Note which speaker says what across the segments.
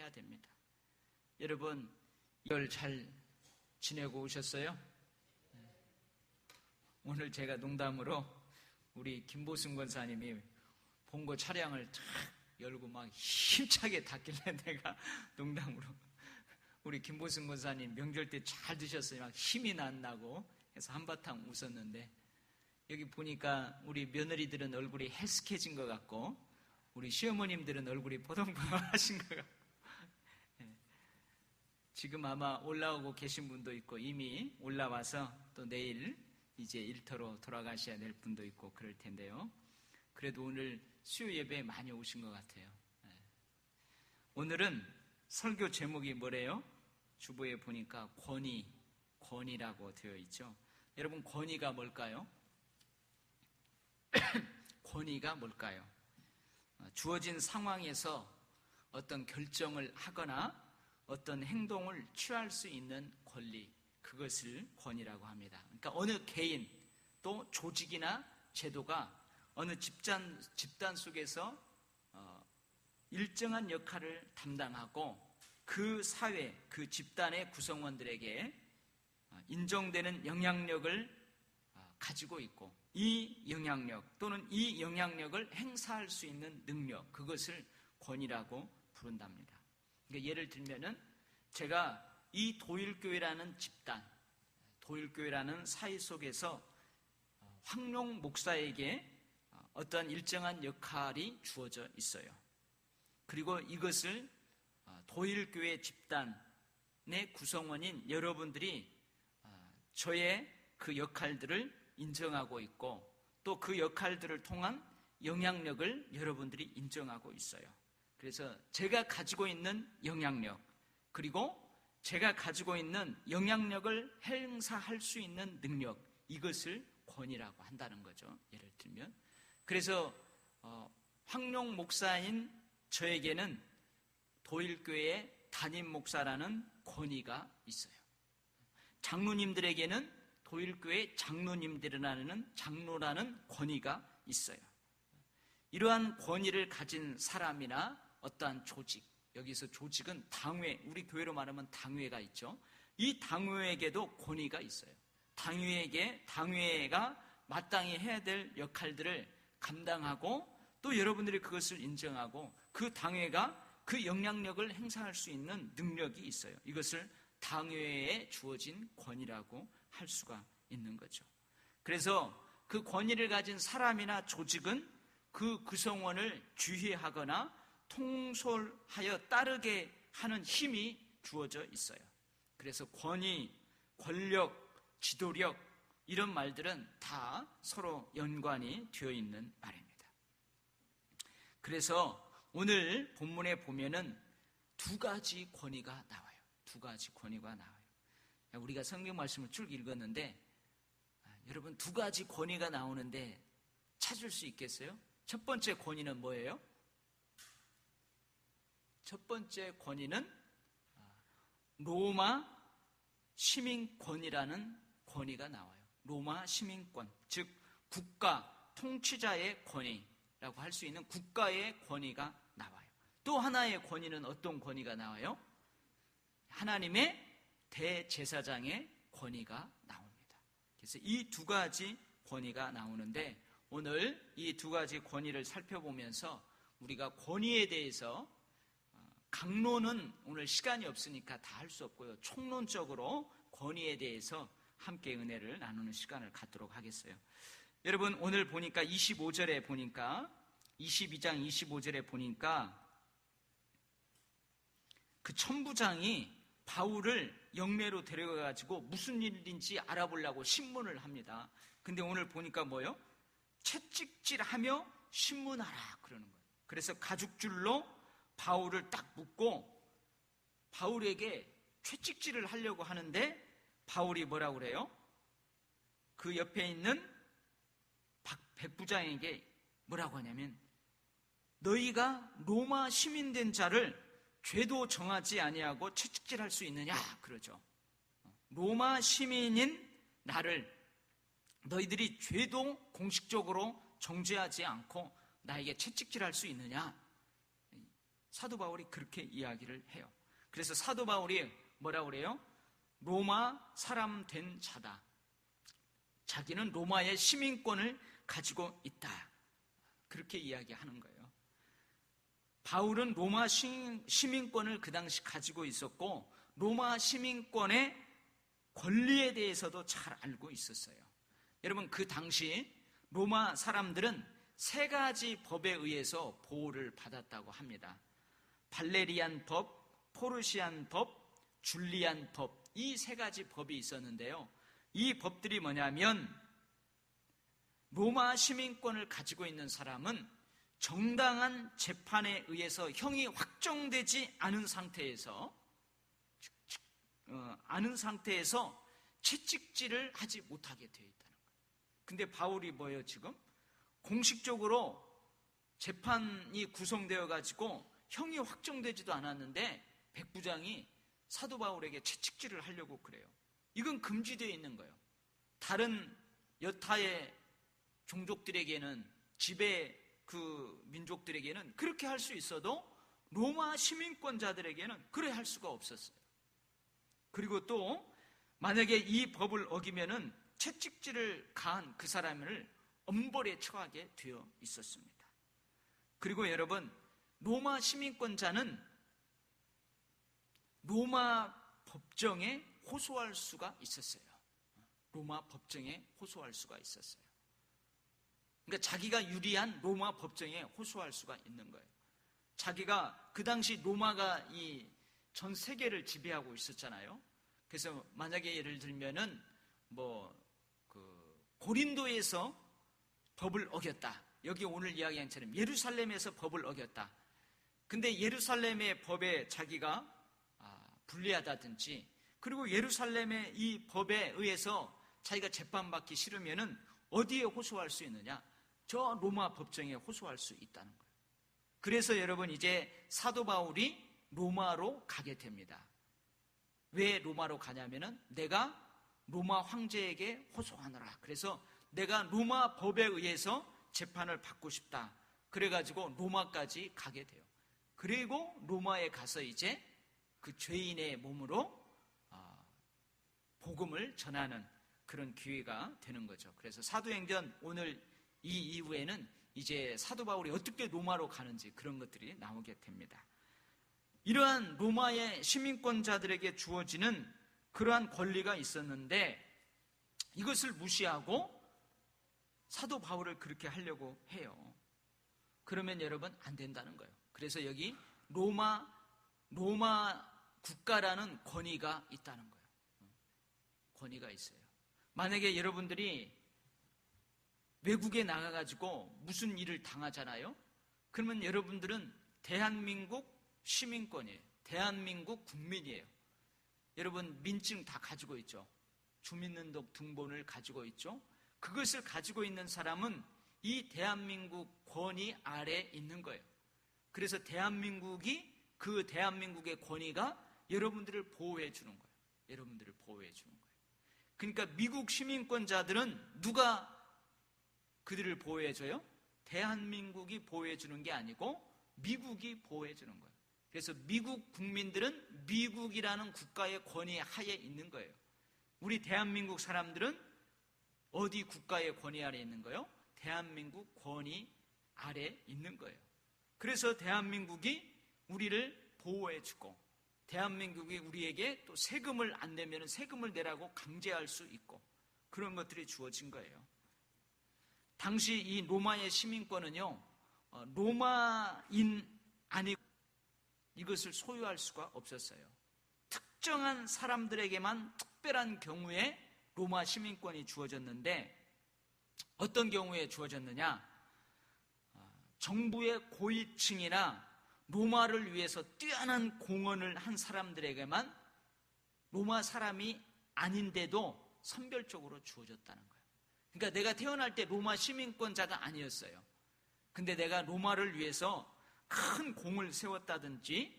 Speaker 1: 해야 됩니다. 여러분, 2월 잘 지내고 오셨어요? 오늘 제가 농담으로 우리 김보승 권사님이 본거 차량을 탁 열고 막 힘차게 닫길래 내가 농담으로 우리 김보승 권사님 명절 때 잘 드셨어요. 막 힘이 난다고 해서 한바탕 웃었는데, 여기 보니까 우리 며느리들은 얼굴이 헬스케진 것 같고 우리 시어머님들은 얼굴이 보동보동하신 것 같고, 지금 아마 올라오고 계신 분도 있고 이미 올라와서 또 내일 이제 일터로 돌아가셔야 될 분도 있고 그럴 텐데요. 그래도 오늘 수요 예배에 많이 오신 것 같아요. 오늘은 설교 제목이 뭐래요? 주보에 보니까 권위라고 되어 있죠. 여러분, 권위가 뭘까요? 권위가 뭘까요? 주어진 상황에서 어떤 결정을 하거나 어떤 행동을 취할 수 있는 권리, 그것을 권위라고 합니다. 그러니까 어느 개인 또 조직이나 제도가 어느 집단 속에서 일정한 역할을 담당하고 그 사회, 그 집단의 구성원들에게 인정되는 영향력을 가지고 있고, 이 영향력 또는 이 영향력을 행사할 수 있는 능력, 그것을 권위라고 부른답니다. 그러니까 예를 들면은 제가 이 도일교회라는 집단, 도일교회라는 사회 속에서 황룡 목사에게 어떤 일정한 역할이 주어져 있어요. 그리고 이것을 도일교회 집단의 구성원인 여러분들이 저의 그 역할들을 인정하고 있고, 또 그 역할들을 통한 영향력을 여러분들이 인정하고 있어요. 그래서 제가 가지고 있는 영향력, 그리고 제가 가지고 있는 영향력을 행사할 수 있는 능력, 이것을 권위라고 한다는 거죠. 예를 들면, 그래서 황룡 목사인 저에게는 도일교회의 담임 목사라는 권위가 있어요. 장로님들에게는 도일교회 장로님들이라는 장로라는 권위가 있어요. 이러한 권위를 가진 사람이나 어떠한 조직, 여기서 조직은 당회, 우리 교회로 말하면 당회가 있죠. 이 당회에게도 권위가 있어요. 당회가 마땅히 해야 될 역할들을 감당하고, 또 여러분들이 그것을 인정하고 그 당회가 그 영향력을 행사할 수 있는 능력이 있어요. 이것을 당회에 주어진 권위라고 할 수가 있는 거죠. 그래서 그 권위를 가진 사람이나 조직은 그 구성원을 주의하거나 통솔하여 따르게 하는 힘이 주어져 있어요. 그래서 권위, 권력, 지도력, 이런 말들은 다 서로 연관이 되어 있는 말입니다. 그래서 오늘 본문에 보면은 두 가지 권위가 나와요. 두 가지 권위가 나와요. 우리가 성경 말씀을 쭉 읽었는데, 여러분, 두 가지 권위가 나오는데 찾을 수 있겠어요? 첫 번째 권위는 뭐예요? 첫 번째 권위는 로마 시민권이라는 권위가 나와요. 로마 시민권, 즉 국가 통치자의 권위라고 할 수 있는 국가의 권위가 나와요. 또 하나의 권위는 어떤 권위가 나와요? 하나님의 대제사장의 권위가 나옵니다. 그래서 이 두 가지 권위가 나오는데, 오늘 이 두 가지 권위를 살펴보면서 우리가 권위에 대해서, 강론은 오늘 시간이 없으니까 다 할 수 없고요, 총론적으로 권위에 대해서 함께 은혜를 나누는 시간을 갖도록 하겠어요. 여러분, 오늘 보니까 22장 25절에 보니까 그 천부장이 바울을 영매로 데려가가지고 무슨 일인지 알아보려고 신문을 합니다. 근데 오늘 보니까 뭐예요? 채찍질하며 신문하라 그러는 거예요. 그래서 가죽줄로 바울을 딱 묶고 바울에게 채찍질을 하려고 하는데, 바울이 뭐라고 그래요? 그 옆에 있는 백부장에게 뭐라고 하냐면, 너희가 로마 시민된 자를 죄도 정하지 아니하고 채찍질할 수 있느냐 그러죠. 로마 시민인 나를 너희들이 죄도 공식적으로 정죄하지 않고 나에게 채찍질할 수 있느냐. 사도 바울이 그렇게 이야기를 해요. 그래서 사도 바울이 뭐라고 그래요? 로마 사람 된 자다. 자기는 로마의 시민권을 가지고 있다. 그렇게 이야기하는 거예요. 바울은 로마 시민권을 그 당시 가지고 있었고 로마 시민권의 권리에 대해서도 잘 알고 있었어요. 여러분, 그 당시 로마 사람들은 세 가지 법에 의해서 보호를 받았다고 합니다. 발레리안 법, 포르시안 법, 줄리안 법, 이 세 가지 법이 있었는데요. 이 법들이 뭐냐면 로마 시민권을 가지고 있는 사람은 정당한 재판에 의해서 형이 확정되지 않은 상태에서 채찍질을 하지 못하게 되어 있다는 거예요. 근데 바울이 뭐예요 지금? 공식적으로 재판이 구성되어 가지고 형이 확정되지도 않았는데 백부장이 사도 바울에게 채찍질을 하려고 그래요. 이건 금지되어 있는 거예요. 다른 여타의 종족들에게는, 지배 그 민족들에게는 그렇게 할 수 있어도 로마 시민권자들에게는 그래 할 수가 없었어요. 그리고 또 만약에 이 법을 어기면은 채찍질을 가한 그 사람을 엄벌에 처하게 되어 있었습니다. 그리고 여러분, 로마 시민권자는 로마 법정에 호소할 수가 있었어요. 로마 법정에 호소할 수가 있었어요. 그러니까 자기가 유리한 로마 법정에 호소할 수가 있는 거예요. 자기가 그 당시 로마가 이 전 세계를 지배하고 있었잖아요. 그래서 만약에 예를 들면은 고린도에서 법을 어겼다. 여기 오늘 이야기한 것처럼 예루살렘에서 법을 어겼다. 근데 예루살렘의 법에 자기가 불리하다든지, 그리고 예루살렘의 이 법에 의해서 자기가 재판받기 싫으면은 어디에 호소할 수 있느냐? 저 로마 법정에 호소할 수 있다는 거예요. 그래서 여러분, 이제 사도 바울이 로마로 가게 됩니다. 왜 로마로 가냐면은 내가 로마 황제에게 호소하노라. 그래서 내가 로마 법에 의해서 재판을 받고 싶다. 그래가지고 로마까지 가게 돼요. 그리고 로마에 가서 이제 그 죄인의 몸으로 복음을 전하는 그런 기회가 되는 거죠. 그래서 사도행전 오늘 이 이후에는 이제 사도 바울이 어떻게 로마로 가는지 그런 것들이 나오게 됩니다. 이러한 로마의 시민권자들에게 주어지는 그러한 권리가 있었는데 이것을 무시하고 사도 바울을 그렇게 하려고 해요. 그러면 여러분 안 된다는 거예요. 그래서 여기 로마 국가라는 권위가 있다는 거예요. 권위가 있어요. 만약에 여러분들이 외국에 나가가지고 무슨 일을 당하잖아요. 그러면 여러분들은 대한민국 시민권이에요. 대한민국 국민이에요. 여러분 민증 다 가지고 있죠. 주민등록번호를 가지고 있죠. 그것을 가지고 있는 사람은 이 대한민국 권위 아래에 있는 거예요. 그래서 그 대한민국의 권위가 여러분들을 보호해 주는 거예요. 여러분들을 보호해 주는 거예요. 그러니까 미국 시민권자들은 누가 그들을 보호해 줘요? 대한민국이 보호해 주는 게 아니고 미국이 보호해 주는 거예요. 그래서 미국 국민들은 미국이라는 국가의 권위 하에 있는 거예요. 우리 대한민국 사람들은 어디 국가의 권위 아래 있는 거예요? 대한민국 권위 아래 있는 거예요. 그래서 대한민국이 우리를 보호해 주고, 대한민국이 우리에게 또 세금을 안 내면 세금을 내라고 강제할 수 있고, 그런 것들이 주어진 거예요. 당시 이 로마의 시민권은요, 로마인 아니고 이것을 소유할 수가 없었어요. 특정한 사람들에게만 특별한 경우에 로마 시민권이 주어졌는데, 어떤 경우에 주어졌느냐? 정부의 고위층이나 로마를 위해서 뛰어난 공헌을 한 사람들에게만, 로마 사람이 아닌데도 선별적으로 주어졌다는 거예요. 그러니까 내가 태어날 때 로마 시민권자가 아니었어요. 근데 내가 로마를 위해서 큰 공을 세웠다든지,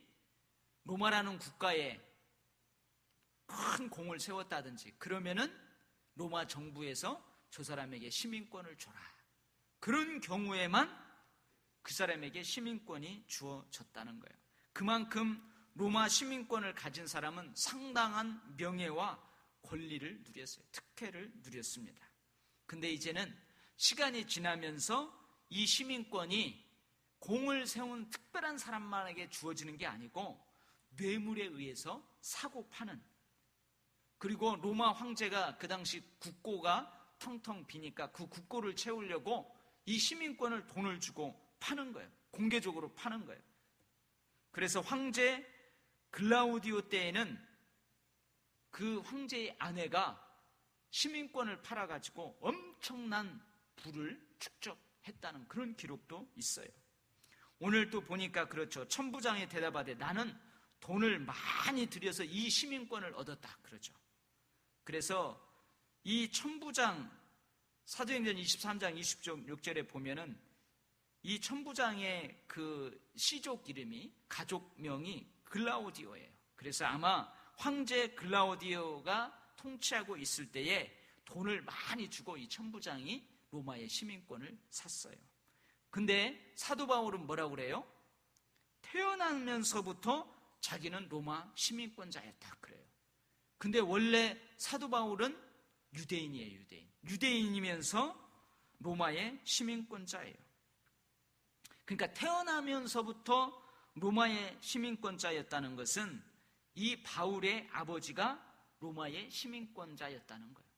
Speaker 1: 로마라는 국가에 큰 공을 세웠다든지, 그러면은 로마 정부에서 저 사람에게 시민권을 줘라. 그런 경우에만 그 사람에게 시민권이 주어졌다는 거예요. 그만큼 로마 시민권을 가진 사람은 상당한 명예와 권리를 누렸어요. 특혜를 누렸습니다. 근데 이제는 시간이 지나면서 이 시민권이 공을 세운 특별한 사람만에게 주어지는 게 아니고 뇌물에 의해서 사고 파는, 그리고 로마 황제가 그 당시 국고가 텅텅 비니까 그 국고를 채우려고 이 시민권을 돈을 주고 파는 거예요. 공개적으로 파는 거예요. 그래서 황제 글라우디오 때에는 그 황제의 아내가 시민권을 팔아가지고 엄청난 부를 축적했다는 그런 기록도 있어요. 오늘 또 보니까 그렇죠. 천부장이 대답하되 나는 돈을 많이 들여서 이 시민권을 얻었다 그러죠. 그래서 이 천부장, 사도행전 23장 26절에 보면은 이 천부장의 그 시족 이름이, 가족명이 글라우디오예요. 그래서 아마 황제 글라우디오가 통치하고 있을 때에 돈을 많이 주고 이 천부장이 로마의 시민권을 샀어요. 근데 사도 바울은 뭐라고 그래요? 태어나면서부터 자기는 로마 시민권자였다 그래요. 근데 원래 사도 바울은 유대인이에요. 유대인이면서 로마의 시민권자예요. 그러니까 태어나면서부터 로마의 시민권자였다는 것은 이 바울의 아버지가 로마의 시민권자였다는 거예요.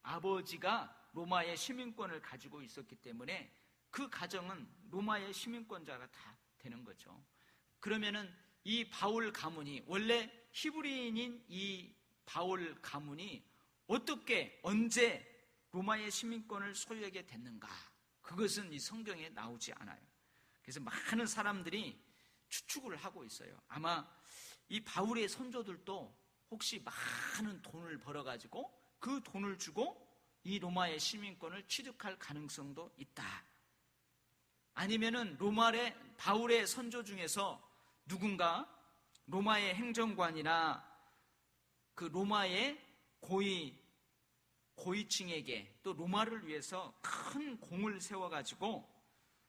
Speaker 1: 아버지가 로마의 시민권을 가지고 있었기 때문에 그 가정은 로마의 시민권자가 다 되는 거죠. 그러면은 이 바울 가문이, 원래 히브리인인 이 바울 가문이 어떻게, 언제 로마의 시민권을 소유하게 됐는가? 그것은 이 성경에 나오지 않아요. 그래서 많은 사람들이 추측을 하고 있어요. 아마 이 바울의 선조들도 혹시 많은 돈을 벌어가지고 그 돈을 주고 이 로마의 시민권을 취득할 가능성도 있다. 아니면은 바울의 선조 중에서 누군가 로마의 행정관이나 그 로마의 고위층에게 또 로마를 위해서 큰 공을 세워가지고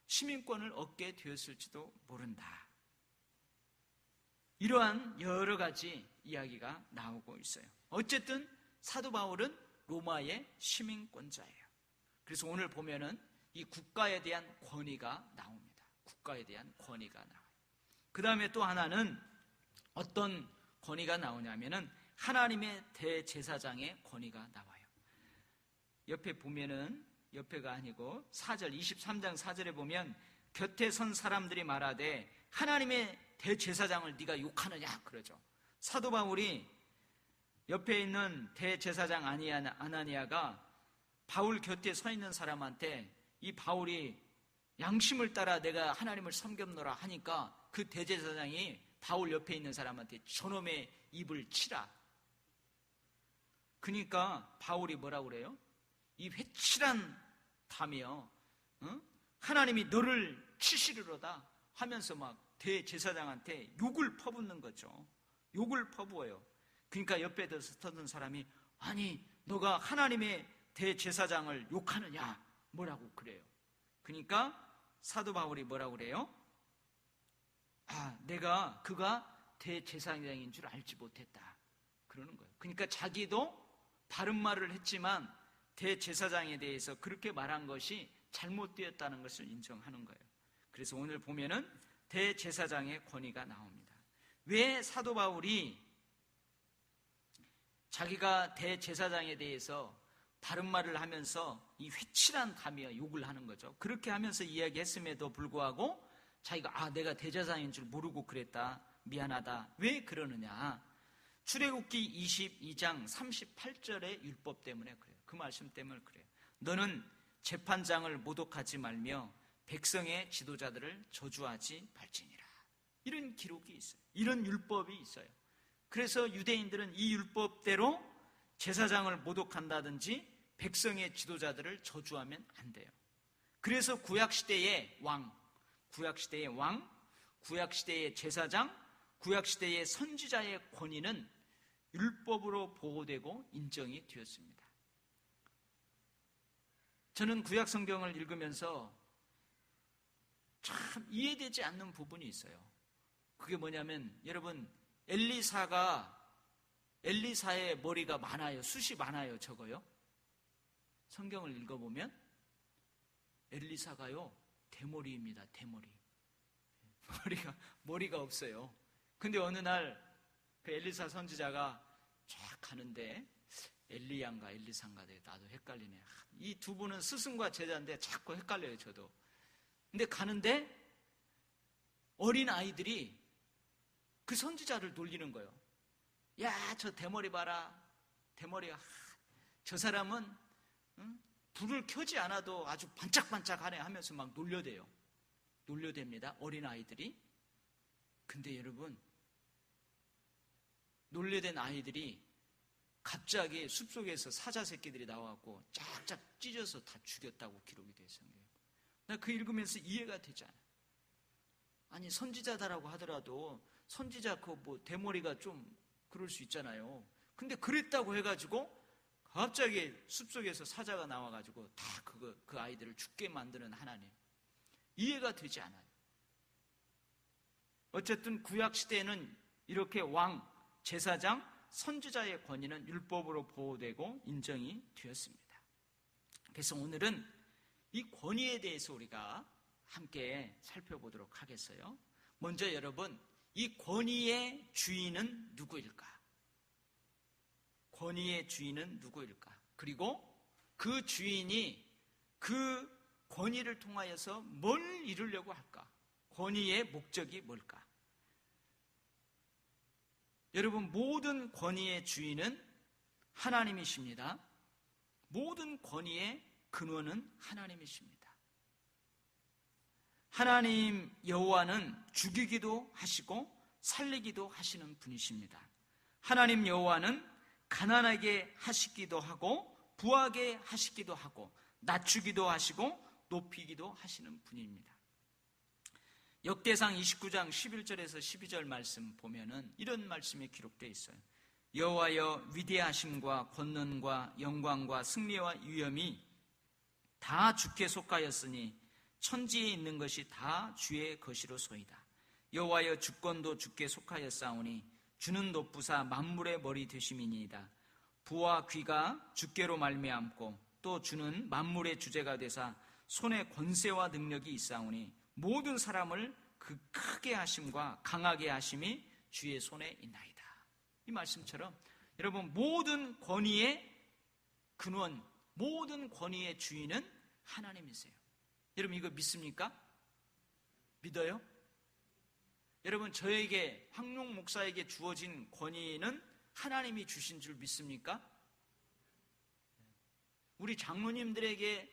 Speaker 1: 시민권을 얻게 되었을지도 모른다. 이러한 여러 가지 이야기가 나오고 있어요. 어쨌든 사도 바울은 로마의 시민권자예요. 그래서 오늘 보면은 이 국가에 대한 권위가 나옵니다. 국가에 대한 권위가 나와요. 그 다음에 또 하나는 어떤 권위가 나오냐면은 하나님의 대제사장의 권위가 나와요. 옆에 보면은, 옆에가 아니고 4절, 23장 4절에 보면 곁에 선 사람들이 말하되 하나님의 대제사장을 네가 욕하느냐 그러죠. 사도 바울이 옆에 있는 대제사장 아나니아가 바울 곁에 서 있는 사람한테 이 바울이 양심을 따라 내가 하나님을 섬겼노라 하니까 그 대제사장이 바울 옆에 있는 사람한테 저놈의 입을 치라. 그러니까 바울이 뭐라고 그래요? 이 회칠한 담이요, 하나님이 너를 치시리로다 하면서 막 대제사장한테 욕을 퍼붓는 거죠. 욕을 퍼부어요. 그러니까 옆에 서던 사람이 아니 너가 하나님의 대제사장을 욕하느냐 뭐라고 그래요. 그러니까 사도 바울이 뭐라고 그래요? 그가 대제사장인 줄 알지 못했다 그러는 거예요. 그러니까 자기도 바른 말을 했지만 대제사장에 대해서 그렇게 말한 것이 잘못되었다는 것을 인정하는 거예요. 그래서 오늘 보면은 대제사장의 권위가 나옵니다. 왜 사도 바울이 자기가 대제사장에 대해서 바른 말을 하면서 이 회칠한 담이야 욕을 하는 거죠. 그렇게 하면서 이야기했음에도 불구하고 자기가 내가 대제사장인 줄 모르고 그랬다, 미안하다, 왜 그러느냐? 출애굽기 22장 38절의 율법 때문에 그래요. 그 말씀 때문에 그래요. 너는 재판장을 모독하지 말며 백성의 지도자들을 저주하지 말지니라. 이런 기록이 있어요. 이런 율법이 있어요. 그래서 유대인들은 이 율법대로 제사장을 모독한다든지 백성의 지도자들을 저주하면 안 돼요. 그래서 구약시대의 왕, 구약시대의 제사장, 구약시대의 선지자의 권위는 율법으로 보호되고 인정이 되었습니다. 저는 구약 성경을 읽으면서 참 이해되지 않는 부분이 있어요. 그게 뭐냐면 여러분 엘리사의 머리가 많아요. 숱이 많아요. 적어요. 성경을 읽어보면 엘리사가요 대머리입니다. 대머리. 머리가 없어요. 근데 어느 날 그 엘리사 선지자가 쫙 가는데 엘리야인가 엘리사인가 나도 헷갈리네. 이 두 분은 스승과 제자인데 자꾸 헷갈려요. 저도. 근데 가는데 어린 아이들이 그 선지자를 놀리는 거예요. 야, 저 대머리 봐라. 대머리가 저 사람은 불을 켜지 않아도 아주 반짝반짝하네 하면서 막 놀려대요. 놀려댑니다. 어린 아이들이. 근데 여러분 놀려댄 아이들이 갑자기 숲속에서 사자 새끼들이 나와갖고 쫙쫙 찢어서 다 죽였다고 기록이 되어 있어요. 나 그 읽으면서 이해가 되지 않아요. 아니 선지자다라고 하더라도 선지자 그 뭐 대머리가 좀 그럴 수 있잖아요. 근데 그랬다고 해가지고 갑자기 숲속에서 사자가 나와가지고 다 그 아이들을 죽게 만드는 하나님. 이해가 되지 않아요. 어쨌든 구약 시대에는 이렇게 왕, 제사장, 선지자의 권위는 율법으로 보호되고 인정이 되었습니다. 그래서 오늘은 이 권위에 대해서 우리가 함께 살펴보도록 하겠어요. 먼저 여러분, 이 권위의 주인은 누구일까? 권위의 주인은 누구일까? 그리고 그 주인이 그 권위를 통하여서 뭘 이루려고 할까? 권위의 목적이 뭘까? 여러분, 모든 권위의 주인은 하나님이십니다. 모든 권위의 근원은 하나님이십니다. 하나님 여호와는 죽이기도 하시고 살리기도 하시는 분이십니다. 하나님 여호와는 가난하게 하시기도 하고 부하게 하시기도 하고 낮추기도 하시고 높이기도 하시는 분입니다. 역대상 29장 11절에서 12절 말씀 보면은 이런 말씀이 기록되어 있어요. 여호와여 위대하심과 권능과 영광과 승리와 위엄이 다 주께 속하였으니 천지에 있는 것이 다 주의 것이로소이다. 여호와여 주권도 주께 속하였사오니 주는 높부사 만물의 머리 되심이니이다. 부와 귀가 주께로 말미암고 또 주는 만물의 주제가 되사 손에 권세와 능력이 있사오니 모든 사람을 그 크게 하심과 강하게 하심이 주의 손에 있나이다. 이 말씀처럼 여러분 모든 권위의 근원, 모든 권위의 주인은 하나님이세요. 여러분 이거 믿습니까? 믿어요? 여러분 저에게 황룡 목사에게 주어진 권위는 하나님이 주신 줄 믿습니까? 우리 장로님들이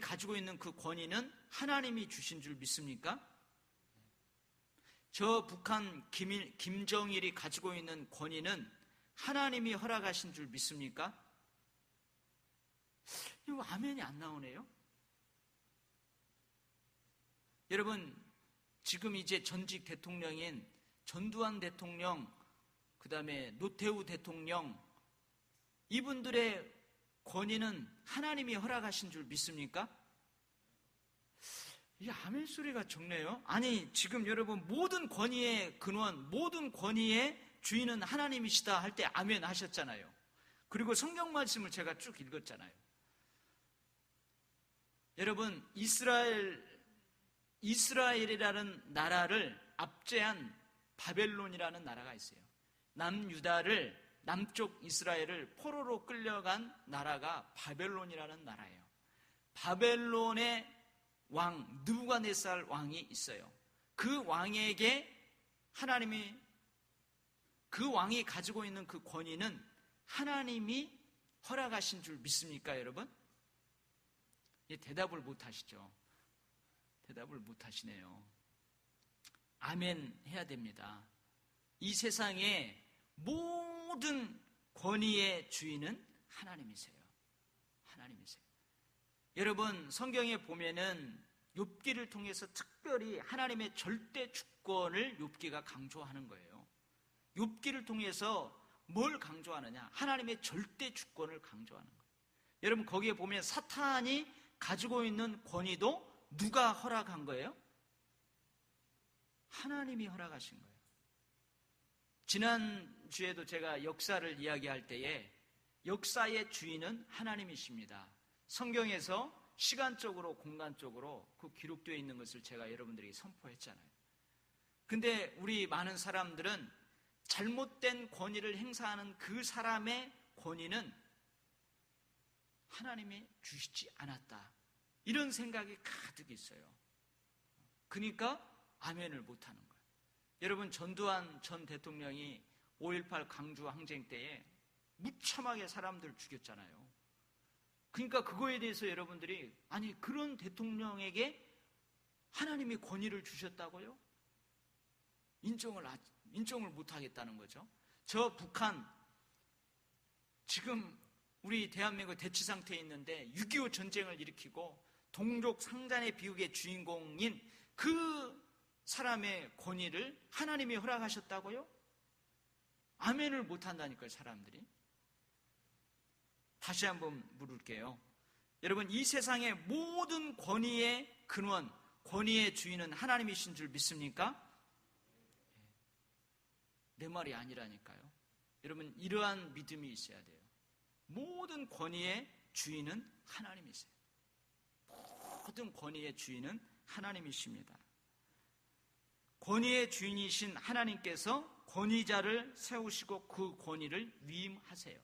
Speaker 1: 가지고 있는 그 권위는 하나님이 주신 줄 믿습니까? 저 북한 김정일이 가지고 있는 권위는 하나님이 허락하신 줄 믿습니까? 이거 아멘이 안 나오네요. 여러분 지금 이제 전직 대통령인 전두환 대통령, 그 다음에 노태우 대통령, 이분들의 권위는 하나님이 허락하신 줄 믿습니까? 이 아멘 소리가 적네요. 아니 지금 여러분 모든 권위의 근원, 모든 권위의 주인은 하나님이시다 할 때 아멘 하셨잖아요. 그리고 성경 말씀을 제가 쭉 읽었잖아요. 여러분 이스라엘이라는 나라를 압제한 바벨론이라는 나라가 있어요. 남쪽 이스라엘을 포로로 끌려간 나라가 바벨론이라는 나라예요. 바벨론의 왕 느부갓네살 왕이 있어요. 그 왕에게 하나님이, 그 왕이 가지고 있는 그 권위는 하나님이 허락하신 줄 믿습니까, 여러분? 대답을 못 하시죠. 대답을 못 하시네요. 아멘 해야 됩니다. 이 세상에 모든 권위의 주인은 하나님이세요. 하나님이세요. 여러분 성경에 보면은 욥기를 통해서 특별히 하나님의 절대 주권을 욥기가 강조하는 거예요. 욥기를 통해서 뭘 강조하느냐? 하나님의 절대 주권을 강조하는 거예요. 여러분 거기에 보면 사탄이 가지고 있는 권위도 누가 허락한 거예요? 하나님이 허락하신 거예요. 지난주에도 제가 역사를 이야기할 때에 역사의 주인은 하나님이십니다. 성경에서 시간적으로 공간적으로 그 기록되어 있는 것을 제가 여러분들에게 선포했잖아요. 근데 우리 많은 사람들은 잘못된 권위를 행사하는 그 사람의 권위는 하나님이 주시지 않았다, 이런 생각이 가득 있어요. 그러니까 아멘을 못하는 거예요. 여러분, 전두환 전 대통령이 5.18 광주 항쟁 때에 무참하게 사람들 죽였잖아요. 그러니까 그거에 대해서 여러분들이, 아니 그런 대통령에게 하나님이 권위를 주셨다고요? 인정을 못하겠다는 거죠. 저 북한 지금 우리 대한민국 대치 상태에 있는데 6.25 전쟁을 일으키고 동족 상잔의 비극의 주인공인 그 사람의 권위를 하나님이 허락하셨다고요? 아멘을 못한다니까요, 사람들이. 다시 한번 물을게요. 여러분, 이 세상의 모든 권위의 근원, 권위의 주인은 하나님이신 줄 믿습니까? 내 말이 아니라니까요. 여러분, 이러한 믿음이 있어야 돼요. 모든 권위의 주인은 하나님이세요. 모든 권위의 주인은 하나님이십니다. 권위의 주인이신 하나님께서 권위자를 세우시고 그 권위를 위임하세요.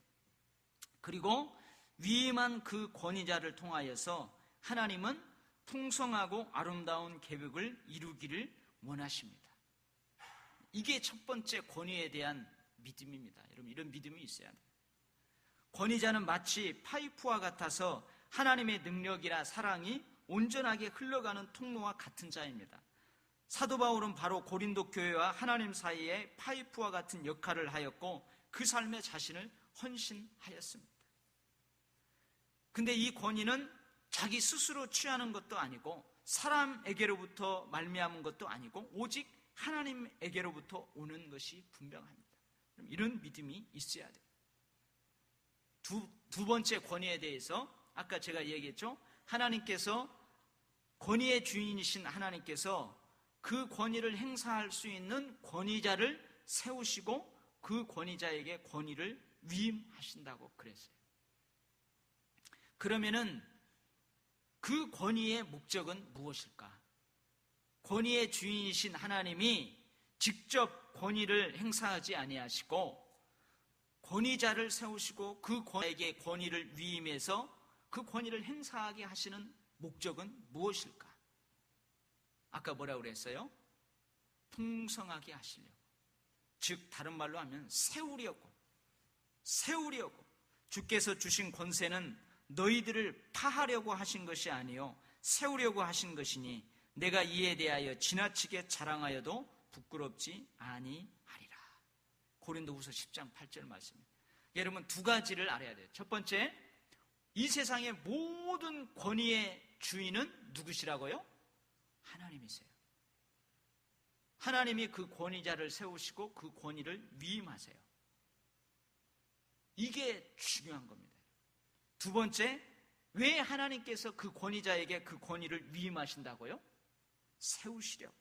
Speaker 1: 그리고 위임한 그 권위자를 통하여서 하나님은 풍성하고 아름다운 계획을 이루기를 원하십니다. 이게 첫 번째 권위에 대한 믿음입니다. 여러분, 이런 믿음이 있어야 돼요. 권위자는 마치 파이프와 같아서 하나님의 능력이나 사랑이 온전하게 흘러가는 통로와 같은 자입니다. 사도 바울은 바로 고린도 교회와 하나님 사이에 파이프와 같은 역할을 하였고 그 삶에 자신을 헌신하였습니다. 근데 이 권위는 자기 스스로 취하는 것도 아니고 사람에게로부터 말미암은 것도 아니고 오직 하나님에게로부터 오는 것이 분명합니다. 이런 믿음이 있어야 돼요. 두 번째 권위에 대해서 아까 제가 얘기했죠. 하나님께서, 권위의 주인이신 하나님께서 그 권위를 행사할 수 있는 권위자를 세우시고 그 권위자에게 권위를 위임하신다고 그랬어요. 그러면은 그 권위의 목적은 무엇일까? 권위의 주인이신 하나님이 직접 권위를 행사하지 아니하시고 권위자를 세우시고 그 권위에게 권위를 위임해서 그 권위를 행사하게 하시는 목적은 무엇일까? 아까 뭐라고 그랬어요? 풍성하게 하시려고. 즉 다른 말로 하면 세우려고. 주께서 주신 권세는 너희들을 파하려고 하신 것이 아니요 세우려고 하신 것이니 내가 이에 대하여 지나치게 자랑하여도 부끄럽지 아니하리라. 고린도후서 10장 8절 말씀입니다. 여러분, 두 가지를 알아야 돼요. 첫 번째, 이 세상의 모든 권위의 주인은 누구시라고요? 하나님이세요. 하나님이 그 권위자를 세우시고 그 권위를 위임하세요. 이게 중요한 겁니다. 두 번째, 왜 하나님께서 그 권위자에게 그 권위를 위임하신다고요? 세우시려고.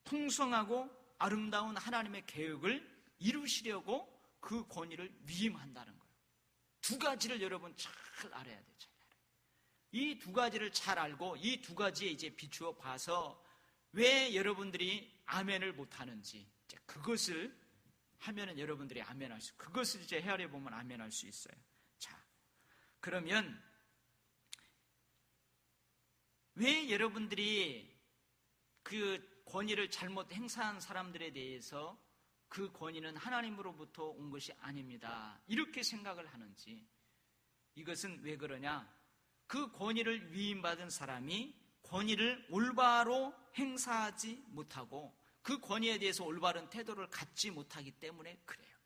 Speaker 1: 풍성하고 아름다운 하나님의 계획을 이루시려고 그 권위를 위임한다는 거예요. 두 가지를 여러분 잘 알아야 돼요. 이 두 가지를 잘 알고 이 두 가지에 이제 비추어 봐서 왜 여러분들이 아멘을 못하는지, 그것을 하면은 여러분들이 아멘할 수, 그것을 이제 헤아려 보면 아멘할 수 있어요. 자, 그러면 왜 여러분들이 그 권위를 잘못 행사한 사람들에 대해서 그 권위는 하나님으로부터 온 것이 아닙니다, 이렇게 생각을 하는지, 이것은 왜 그러냐? 그 권위를 위임받은 사람이 권위를 올바로 행사하지 못하고 그 권위에 대해서 올바른 태도를 갖지 못하기 때문에 그래요.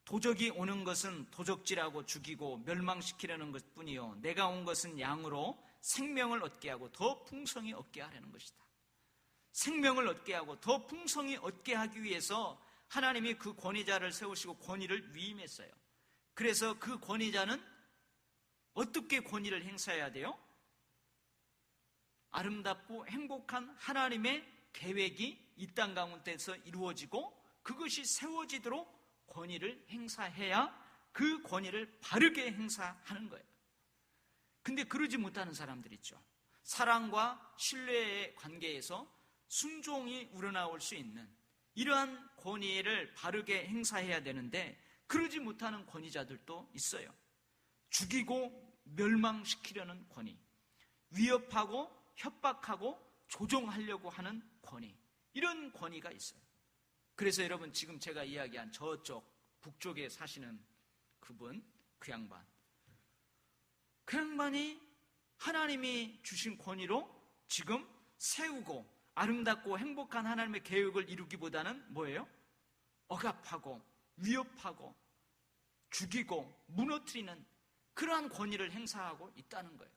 Speaker 1: 도적이 오는 것은 도적질하고 죽이고 멸망시키려는 것뿐이요 내가 온 것은 양으로 생명을 얻게 하고 더 풍성히 얻게 하려는 것이다. 생명을 얻게 하고 더 풍성히 얻게 하기 위해서 하나님이 그 권위자를 세우시고 권위를 위임했어요. 그래서 그 권위자는 어떻게 권위를 행사해야 돼요? 아름답고 행복한 하나님의 계획이 이 땅 가운데서 이루어지고 그것이 세워지도록 권위를 행사해야 그 권위를 바르게 행사하는 거예요. 근데 그러지 못하는 사람들 있죠. 사랑과 신뢰의 관계에서 순종이 우러나올 수 있는 이러한 권위를 바르게 행사해야 되는데 그러지 못하는 권위자들도 있어요. 죽이고 멸망시키려는 권위, 위협하고 협박하고 조종하려고 하는 권위, 이런 권위가 있어요. 그래서 여러분 지금 제가 이야기한 저쪽 북쪽에 사시는 그분, 그 양반이 하나님이 주신 권위로 지금 세우고 아름답고 행복한 하나님의 계획을 이루기보다는 뭐예요? 억압하고 위협하고 죽이고 무너뜨리는 그러한 권위를 행사하고 있다는 거예요.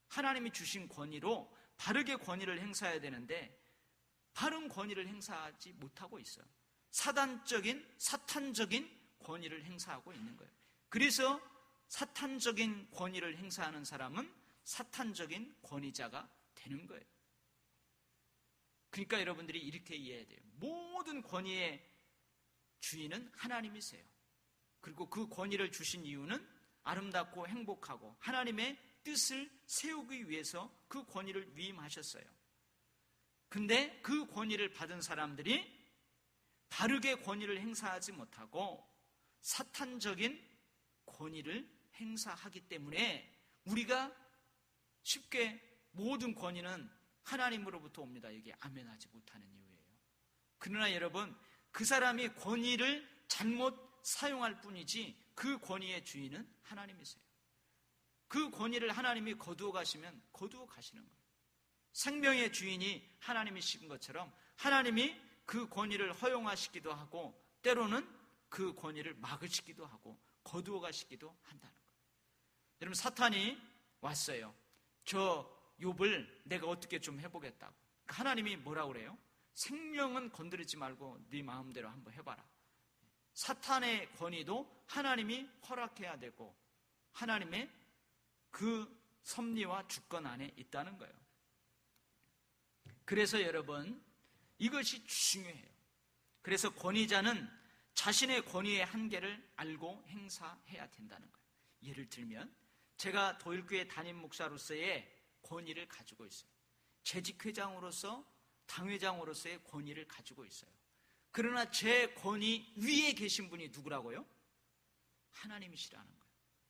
Speaker 1: 하나님이 주신 권위로 바르게 권위를 행사해야 되는데 바른 권위를 행사하지 못하고 있어요. 사탄적인 권위를 행사하고 있는 거예요. 그래서 사탄적인 권위를 행사하는 사람은 사탄적인 권위자가 되는 거예요. 그러니까 여러분들이 이렇게 이해해야 돼요. 모든 권위의 주인은 하나님이세요. 그리고 그 권위를 주신 이유는 아름답고 행복하고 하나님의 뜻을 세우기 위해서 그 권위를 위임하셨어요. 근데 그 권위를 받은 사람들이 바르게 권위를 행사하지 못하고 사탄적인 권위를 행사하기 때문에 우리가 쉽게 모든 권위는 하나님으로부터 옵니다. 여기 아멘하지 못하는 이유예요. 그러나 여러분, 그 사람이 권위를 잘못 사용할 뿐이지 그 권위의 주인은 하나님이세요. 그 권위를 하나님이 거두어 가시면 거두어 가시는 거예요. 생명의 주인이 하나님이신 것처럼 하나님이 그 권위를 허용하시기도 하고 때로는 그 권위를 막으시기도 하고 거두어 가시기도 한다는 거예요. 여러분, 사탄이 왔어요. 저 욥을 내가 어떻게 좀 해보겠다고. 하나님이 뭐라고 그래요? 생명은 건드리지 말고 네 마음대로 한번 해봐라. 사탄의 권위도 하나님이 허락해야 되고 하나님의 그 섭리와 주권 안에 있다는 거예요. 그래서 여러분, 이것이 중요해요. 그래서 권위자는 자신의 권위의 한계를 알고 행사해야 된다는 거예요. 예를 들면 제가 도일교회 담임 목사로서의 권위를 가지고 있어요. 재직회장으로서 당회장으로서의 권위를 가지고 있어요. 그러나 제 권위 위에 계신 분이 누구라고요? 하나님이시라는 거예요.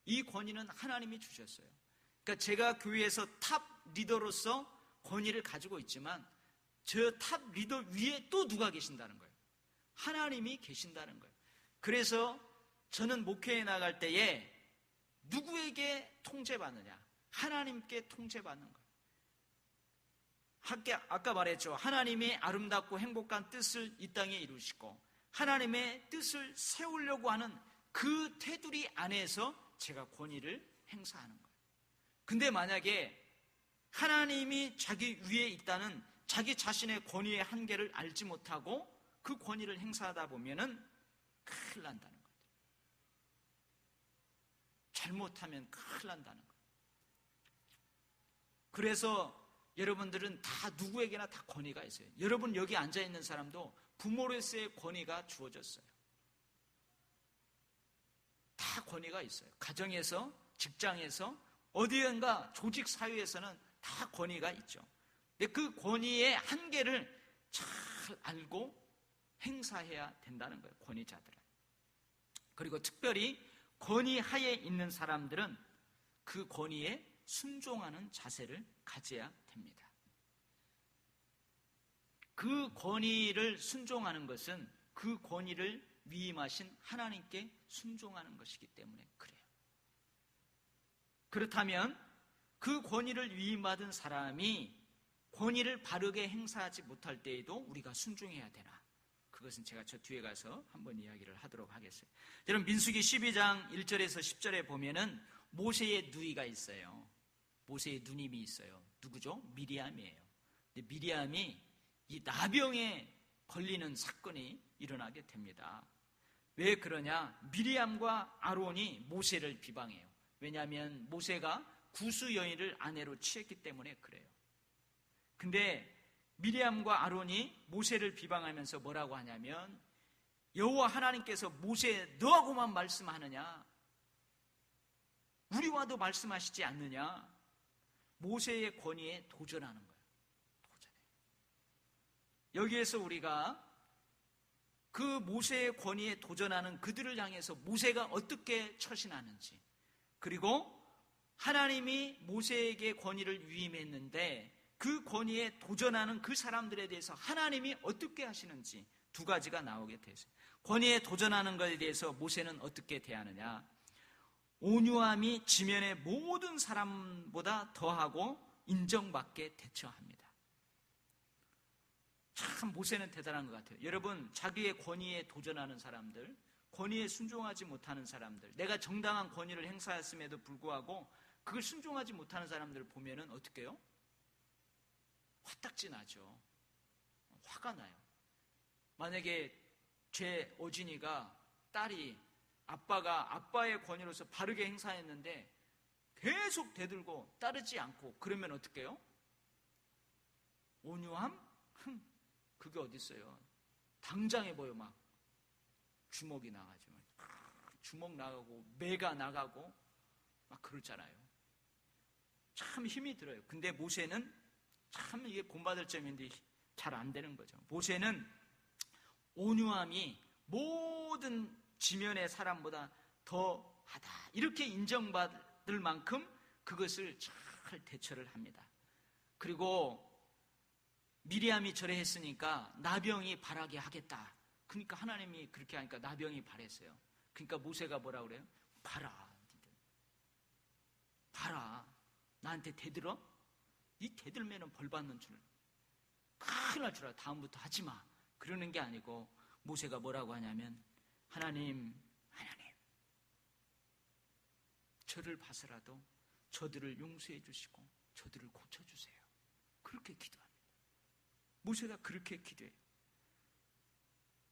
Speaker 1: 이 권위는 하나님이 주셨어요. 그러니까 제가 교회에서 탑 리더로서 권위를 가지고 있지만 저 탑 리더 위에 또 누가 계신다는 거예요? 하나님이 계신다는 거예요. 그래서 저는 목회에 나갈 때에 누구에게 통제받느냐? 하나님께 통제받는 거예요. 아까 말했죠. 하나님이 아름답고 행복한 뜻을 이 땅에 이루시고 하나님의 뜻을 세우려고 하는 그 테두리 안에서 제가 권위를 행사하는 거예요. 근데 만약에 하나님이 자기 위에 있다는 자기 자신의 권위의 한계를 알지 못하고 그 권위를 행사하다 보면은 큰일 난다는 거예요. 잘못하면 큰일 난다는 거예요. 그래서 여러분들은 다 누구에게나 다 권위가 있어요. 여러분 여기 앉아있는 사람도 부모로서의 권위가 주어졌어요. 다 권위가 있어요. 가정에서, 직장에서, 어디엔가 조직 사회에서는 다 권위가 있죠. 근데 그 권위의 한계를 잘 알고 행사해야 된다는 거예요. 권위자들은. 그리고 특별히 권위 하에 있는 사람들은 그 권위에 순종하는 자세를 가져야 됩니다. 그 권위를 순종하는 것은 그 권위를 위임하신 하나님께 순종하는 것이기 때문에 그래요. 그렇다면 그 권위를 위임받은 사람이 권위를 바르게 행사하지 못할 때에도 우리가 순종해야 되나? 그것은 제가 저 뒤에 가서 한번 이야기를 하도록 하겠어요. 여러분, 민수기 12장 1절에서 10절에 보면은 모세의 누이가 있어요. 모세의 누님이 있어요. 누구죠? 미리암이에요. 근데 미리암이 이 나병에 걸리는 사건이 일어나게 됩니다. 왜 그러냐? 미리암과 아론이 모세를 비방해요. 왜냐하면 모세가 구수 여인을 아내로 취했기 때문에 그래요. 근데 미리암과 아론이 모세를 비방하면서 뭐라고 하냐면, 여호와 하나님께서 모세 너하고만 말씀하느냐? 우리와도 말씀하시지 않느냐? 모세의 권위에 도전하는 거예요. 도전해요. 여기에서 우리가 그 모세의 권위에 도전하는 그들을 향해서 모세가 어떻게 처신하는지, 그리고 하나님이 모세에게 권위를 위임했는데 그 권위에 도전하는 그 사람들에 대해서 하나님이 어떻게 하시는지 두 가지가 나오게 되었어요. 권위에 도전하는 것에 대해서 모세는 어떻게 대하느냐? 온유함이 지면의 모든 사람보다 더하고 인정받게 대처합니다. 참 모세는 대단한 것 같아요. 여러분, 자기의 권위에 도전하는 사람들, 권위에 순종하지 못하는 사람들, 내가 정당한 권위를 행사했음에도 불구하고 그걸 순종하지 못하는 사람들을 보면은 어떻게 해요? 화딱지 나죠. 화가 나요. 만약에 제 어진이가, 딸이 아빠가 아빠의 권위로서 바르게 행사했는데 계속 대들고 따르지 않고 그러면 어떻게 해요? 온유함? 그게 어디 있어요? 당장에 보여. 막 주먹이 나가죠. 주먹 나가고 매가 나가고 막 그러잖아요. 참 힘이 들어요. 근데 모세는 참 이게 본받을 점인데 잘 안 되는 거죠. 모세는 온유함이 모든 지면의 사람보다 더하다, 이렇게 인정받을 만큼 그것을 잘 대처를 합니다. 그리고 미리암이 저래 했으니까 나병이 발하게 하겠다. 그러니까 하나님이 그렇게 하니까 나병이 발했어요. 그러니까 모세가 뭐라 그래요? 봐라, 니들. 봐라. 나한테 대들어? 이 대들면은 벌 받는 줄. 큰일 날 줄 알아. 다음부터 하지 마. 그러는 게 아니고 모세가 뭐라고 하냐면, 하나님, 저를 봐서라도 저들을 용서해 주시고 저들을 고쳐주세요. 그렇게 기도합니다. 모세가 그렇게 기도해요.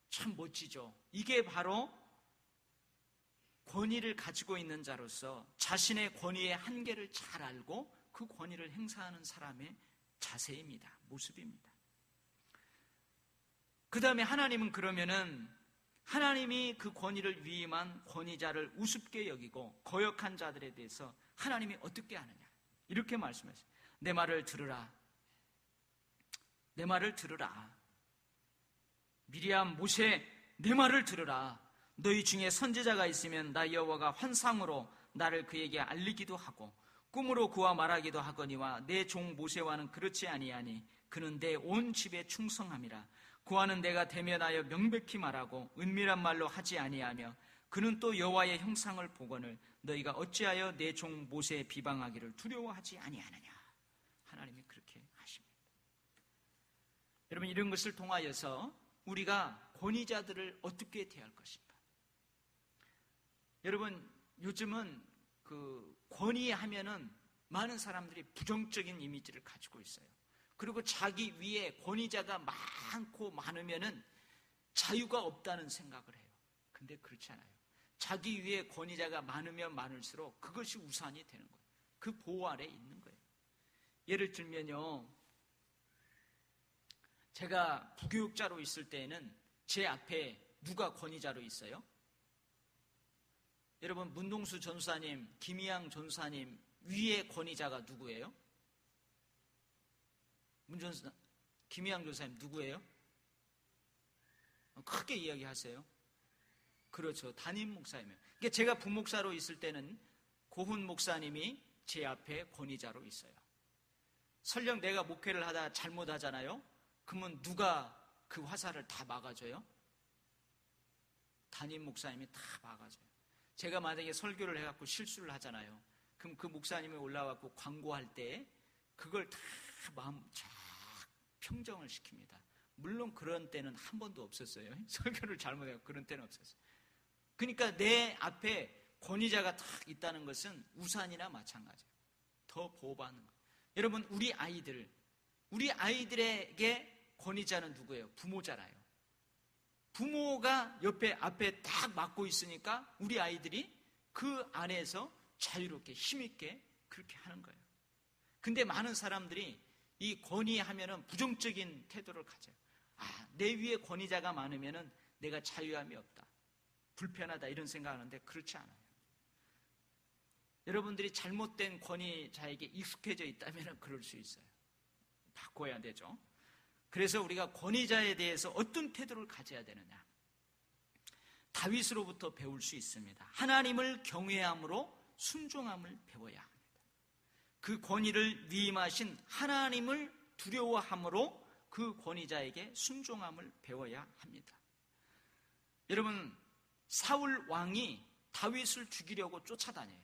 Speaker 1: 참 멋지죠. 이게 바로 권위를 가지고 있는 자로서 자신의 권위의 한계를 잘 알고 그 권위를 행사하는 사람의 자세입니다. 모습입니다. 그 다음에 하나님은 그러면은 하나님이 그 권위를 위임한 권위자를 우습게 여기고 거역한 자들에 대해서 하나님이 어떻게 하느냐, 이렇게 말씀하셨어요. 내 말을 들으라. 내 말을 들으라. 미리암, 모세, 내 말을 들으라. 너희 중에 선지자가 있으면 나 여호와가 환상으로 나를 그에게 알리기도 하고 꿈으로 그와 말하기도 하거니와 내 종 모세와는 그렇지 아니하니 그는 내 온 집에 충성함이라. 그와는 내가 대면하여 명백히 말하고 은밀한 말로 하지 아니하며 그는 또 여호와의 형상을 보거늘 너희가 어찌하여 내 종 모세의 비방하기를 두려워하지 아니하느냐. 하나님이 그렇게 하십니다. 여러분, 이런 것을 통하여서 우리가 권위자들을 어떻게 대할 것인가. 여러분, 요즘은 그 권위하면은 많은 사람들이 부정적인 이미지를 가지고 있어요. 그리고 자기 위에 권위자가 많고 많으면은 자유가 없다는 생각을 해요. 근데 그렇지 않아요. 자기 위에 권위자가 많으면 많을수록 그것이 우산이 되는 거예요. 그 보호 아래에 있는 거예요. 예를 들면요, 제가 부교육자로 있을 때에는 제 앞에 누가 권위자로 있어요? 여러분, 문동수 전사님, 김희양 전사님 위에 권위자가 누구예요? 김희양 전사님 누구예요? 크게 이야기하세요. 그렇죠. 담임 목사님이에요. 그러니까 제가 부목사로 있을 때는 고훈 목사님이 제 앞에 권위자로 있어요. 설령 내가 목회를 하다 잘못하잖아요. 그러면 누가 그 화살을 다 막아줘요? 담임 목사님이 다 막아줘요. 제가 만약에 설교를 해갖고 실수를 하잖아요. 그럼 그 목사님이 올라와갖고 광고할 때 그걸 다 마음 쫙 평정을 시킵니다. 물론 그런 때는 한 번도 없었어요. 설교를 잘못해서 그런 때는 없었어요. 그러니까 내 앞에 권위자가 딱 있다는 것은 우산이나 마찬가지예요. 더 보호받는 거예요. 여러분, 우리 아이들에게 권위자는 누구예요? 부모잖아요. 부모가 앞에 딱 막고 있으니까 우리 아이들이 그 안에서 자유롭게 힘있게 그렇게 하는 거예요. 근데 많은 사람들이 이 권위하면은 부정적인 태도를 가져요. 내 위에 권위자가 많으면은 내가 자유함이 없다, 불편하다, 이런 생각하는데 그렇지 않아요. 여러분들이 잘못된 권위자에게 익숙해져 있다면 그럴 수 있어요. 바꿔야 되죠. 그래서 우리가 권위자에 대해서 어떤 태도를 가져야 되느냐, 다윗으로부터 배울 수 있습니다. 하나님을 경외함으로 순종함을 배워야 합니다. 그 권위를 위임하신 하나님을 두려워함으로 그 권위자에게 순종함을 배워야 합니다. 여러분, 사울 왕이 다윗을 죽이려고 쫓아다녀요.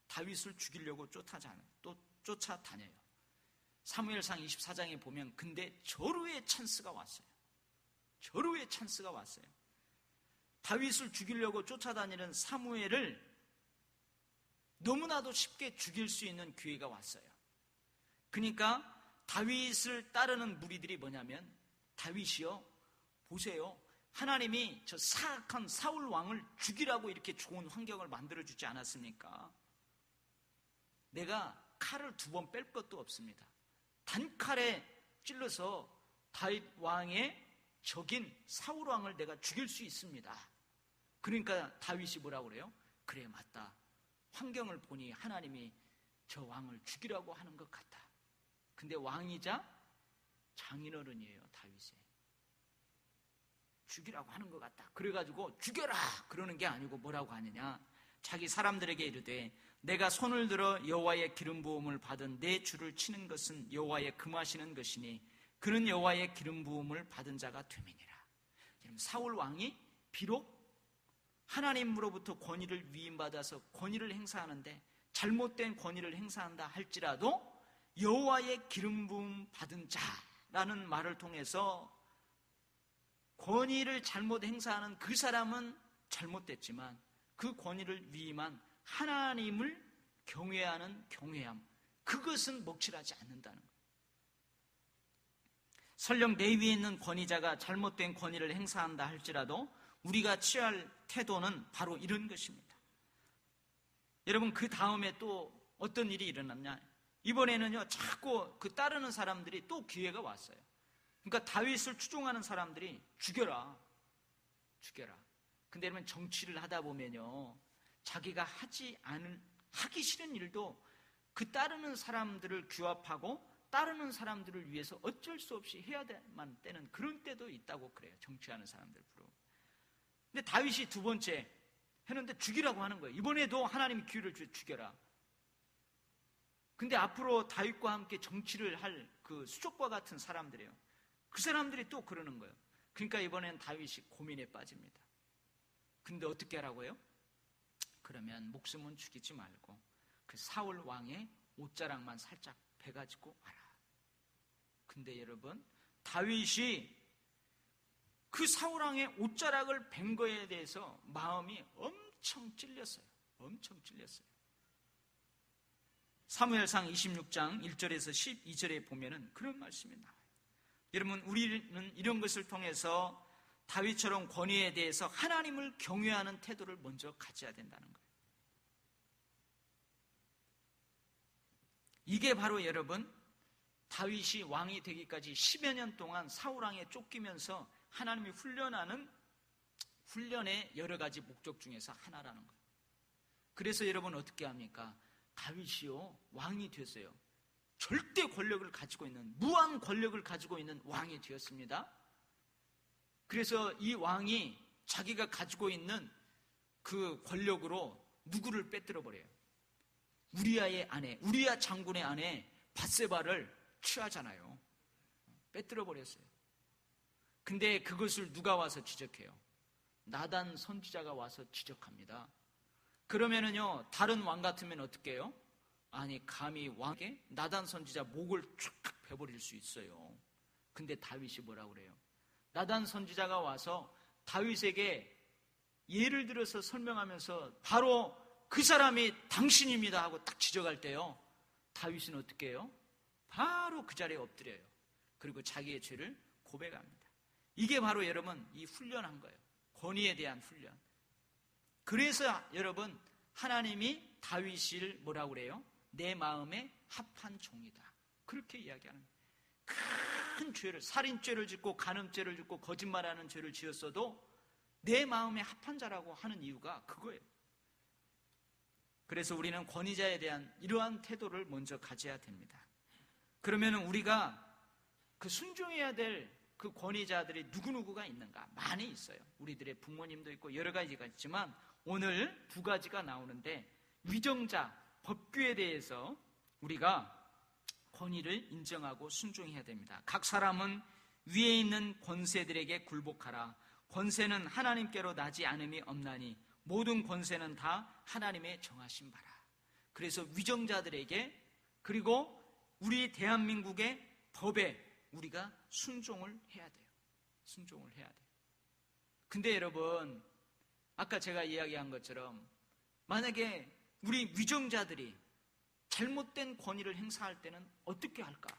Speaker 1: 다윗을 죽이려고 쫓아다녀요. 사무엘상 24장에 보면 근데 절호의 찬스가 왔어요. 절호의 찬스가 왔어요. 다윗을 죽이려고 쫓아다니는 사무엘을 너무나도 쉽게 죽일 수 있는 기회가 왔어요. 그러니까 다윗을 따르는 무리들이 뭐냐면, 다윗이요, 보세요, 하나님이 저 사악한 사울 왕을 죽이라고 이렇게 좋은 환경을 만들어주지 않았습니까? 내가 칼을 2번 뺄 것도 없습니다. 단칼에 찔러서 다윗 왕의 적인 사울 왕을 내가 죽일 수 있습니다. 그러니까 다윗이 뭐라고 그래요? 그래, 맞다. 환경을 보니 하나님이 저 왕을 죽이라고 하는 것 같다. 근데 왕이자 장인어른이에요, 다윗이. 죽이라고 하는 것 같다. 그래가지고 죽여라! 그러는 게 아니고 뭐라고 하느냐, 자기 사람들에게 이르되 내가 손을 들어 여호와의 기름 부음을 받은 내 주를 치는 것은 여호와의 금하시는 것이니 그는 여호와의 기름 부음을 받은 자가 됨이니라. 사울 왕이 비록 하나님으로부터 권위를 위임받아서 권위를 행사하는데 잘못된 권위를 행사한다 할지라도 여호와의 기름 부음 받은 자라는 말을 통해서 권위를 잘못 행사하는 그 사람은 잘못됐지만 그 권위를 위임한 하나님을 경외하는 경외함, 그것은 먹칠하지 않는다는 거예요. 설령 내 위에 있는 권위자가 잘못된 권위를 행사한다 할지라도 우리가 취할 태도는 바로 이런 것입니다. 여러분, 그 다음에 또 어떤 일이 일어났냐, 이번에는요 자꾸 그 따르는 사람들이 또 기회가 왔어요. 그러니까 다윗을 추종하는 사람들이 죽여라. 근데 여러분, 정치를 하다 보면요, 자기가 하기 싫은 일도 그 따르는 사람들을 규합하고 따르는 사람들을 위해서 어쩔 수 없이 해야만 되는 그런 때도 있다고 그래요, 정치하는 사람들 부르고. 근데 다윗이 2번째 했는데 죽이라고 하는 거예요. 이번에도 하나님이 기회를 죽여라. 근데 앞으로 다윗과 함께 정치를 할 그 수족과 같은 사람들이에요. 그 사람들이 또 그러는 거예요. 그러니까 이번엔 다윗이 고민에 빠집니다. 근데 어떻게 하라고요? 그러면 목숨은 죽이지 말고 그 사울 왕의 옷자락만 살짝 베가지고 와라. 근데 여러분, 다윗이 그 사울 왕의 옷자락을 벤 거에 대해서 마음이 엄청 찔렸어요. 사무엘상 26장 1절에서 12절에 보면은 그런 말씀이 나와요. 여러분, 우리는 이런 것을 통해서 다윗처럼 권위에 대해서 하나님을 경외하는 태도를 먼저 가져야 된다는 거예요. 이게 바로 여러분, 다윗이 왕이 되기까지 10여 년 동안 사울 왕에 쫓기면서 하나님이 훈련의 여러 가지 목적 중에서 하나라는 거예요. 그래서 여러분 어떻게 합니까? 다윗이요, 왕이 됐어요. 절대 권력을 가지고 있는, 무한 권력을 가지고 있는 왕이 되었습니다. 그래서 이 왕이 자기가 가지고 있는 그 권력으로 누구를 빼뜨려 버려요? 우리아의 아내, 우리아 장군의 아내 밧세바를 취하잖아요. 빼뜨려 버렸어요. 근데 그것을 누가 와서 지적해요? 나단 선지자가 와서 지적합니다. 그러면은요, 다른 왕 같으면 어떻게 해요? 아니, 감히 왕에게 나단 선지자 목을 쫙 베버릴 수 있어요. 근데 다윗이 뭐라고 그래요? 나단 선지자가 와서 다윗에게 예를 들어서 설명하면서 바로 그 사람이 당신입니다 하고 딱 지적할 때요, 다윗은 어떻게 해요? 바로 그 자리에 엎드려요. 그리고 자기의 죄를 고백합니다. 이게 바로 여러분, 이 훈련한 거예요. 권위에 대한 훈련. 그래서 여러분, 하나님이 다윗을 뭐라고 그래요? 내 마음에 합한 종이다. 그렇게 이야기하는 거예요. 큰 죄를, 살인죄를 짓고 간음죄를 짓고 거짓말하는 죄를 지었어도 내 마음에 합한 자라고 하는 이유가 그거예요. 그래서 우리는 권위자에 대한 이러한 태도를 먼저 가져야 됩니다. 그러면 우리가 그 순종해야 될 그 권위자들이 누구누구가 있는가? 많이 있어요. 우리들의 부모님도 있고 여러 가지가 있지만 오늘 두 가지가 나오는데, 위정자, 법규에 대해서 우리가 권위를 인정하고 순종해야 됩니다. 각 사람은 위에 있는 권세들에게 굴복하라. 권세는 하나님께로 나지 않음이 없나니 모든 권세는 다 하나님의 정하신 바라. 그래서 위정자들에게, 그리고 우리 대한민국의 법에 우리가 순종을 해야 돼요. 순종을 해야 돼요. 근데 여러분, 아까 제가 이야기한 것처럼 만약에 우리 위정자들이 잘못된 권위를 행사할 때는 어떻게 할까?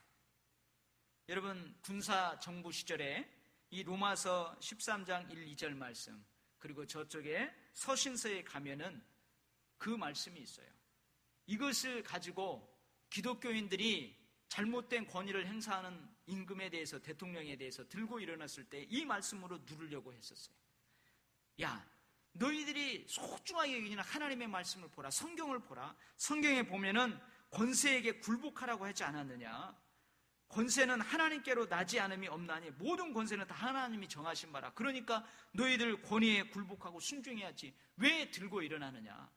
Speaker 1: 여러분, 군사 정부 시절에 이 로마서 13장 1, 2절 말씀, 그리고 저쪽에 서신서에 가면은 그 말씀이 있어요. 이것을 가지고 기독교인들이 잘못된 권위를 행사하는 임금에 대해서, 대통령에 대해서 들고 일어났을 때 이 말씀으로 누르려고 했었어요. 야, 너희들이 소중하게 여기는 하나님의 말씀을 보라, 성경을 보라. 성경에 보면은 권세에게 굴복하라고 하지 않았느냐? 권세는 하나님께로 나지 않음이 없나니 모든 권세는 다 하나님이 정하신 바라. 그러니까 너희들 권위에 굴복하고 순종해야지 왜 들고 일어나느냐?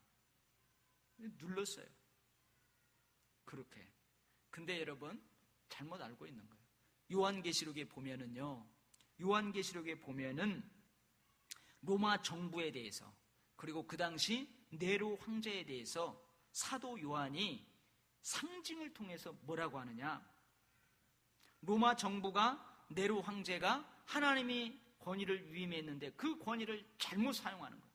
Speaker 1: 눌렀어요. 그렇게. 근데 여러분, 잘못 알고 있는 거예요. 요한계시록에 보면은요, 요한계시록에 보면은 로마 정부에 대해서, 그리고 그 당시 네로 황제에 대해서 사도 요한이 상징을 통해서 뭐라고 하느냐? 로마 정부가, 네로 황제가 하나님이 권위를 위임했는데 그 권위를 잘못 사용하는 거예요.